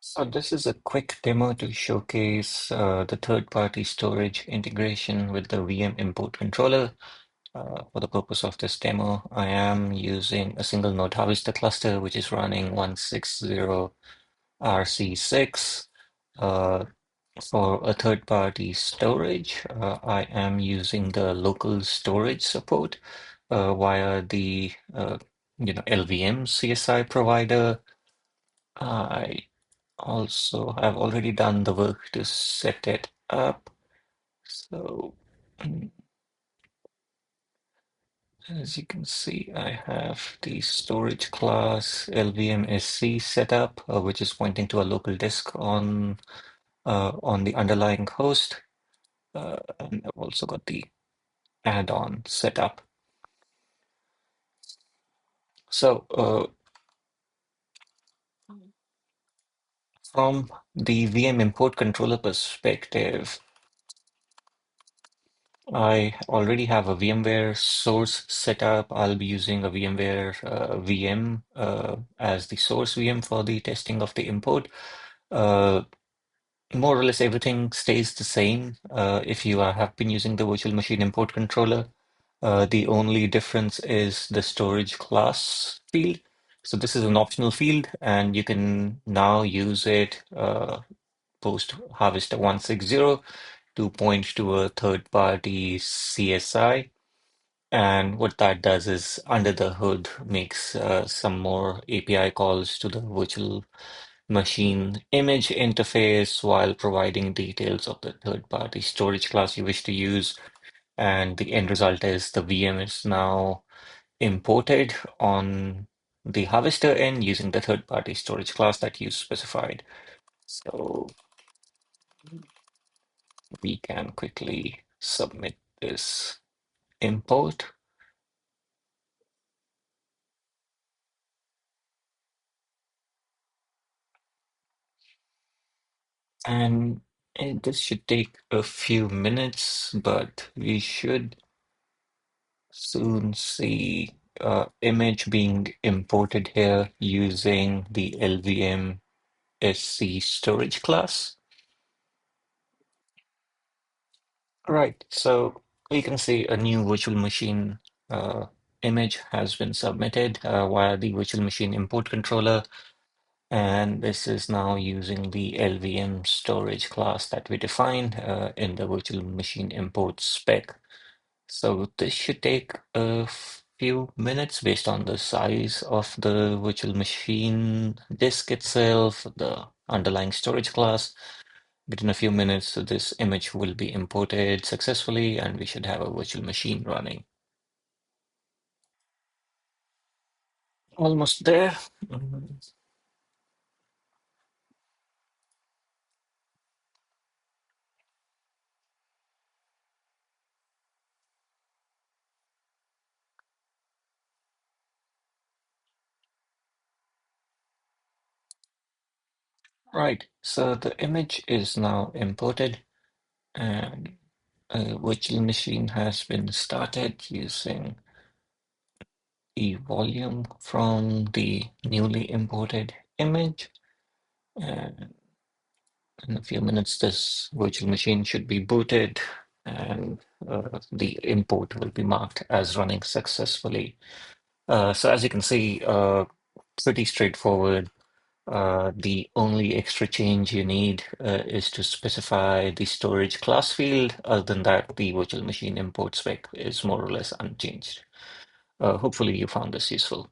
So this is a quick demo to showcase the third-party storage integration with the VM import controller. For the purpose of this demo, I am using a single node Harvester cluster, which is running 160 RC6. Uh, for a third-party storage, I am using the local storage support via the LVM CSI provider. I also, I've already done the work to set it up. So, as you can see, I have the storage class LVMSC set up, which is pointing to a local disk on the underlying host. And I've also got the add-on set up. So, from the VM import controller perspective, I already have a VMware source set up. I'll be using a VMware VM as the source VM for the testing of the import. Uh, More or less everything stays the same if you have been using the virtual machine import controller. The only difference is the storage class field. So this is an optional field, and you can now use it post harvester 160 to point to a third-party CSI. And what that does is, under the hood, makes some more API calls to the virtual machine image interface while providing details of the third-party storage class you wish to use. And the end result is the VM is now imported on the harvester end using the third-party storage class that you specified. So we can quickly submit this import. And this should take a few minutes, but we should soon see image being imported here using the LVM SC storage class. Right, so you can see a new virtual machine image has been submitted via the virtual machine import controller. And this is now using the LVM storage class that we defined in the virtual machine import spec. So this should take a few minutes based on the size of the virtual machine disk itself, the underlying storage class. Within a few minutes, this image will be imported successfully, and we should have a virtual machine running. Almost there. Mhm. Right, so the image is now imported, and a virtual machine has been started using the volume from the newly imported image. And in a few minutes, this virtual machine should be booted, and the import will be marked as running successfully. So as you can see, pretty straightforward. The only extra change you need is to specify the storage class field. Other than that, the virtual machine import spec is more or less unchanged. Hopefully you found this useful.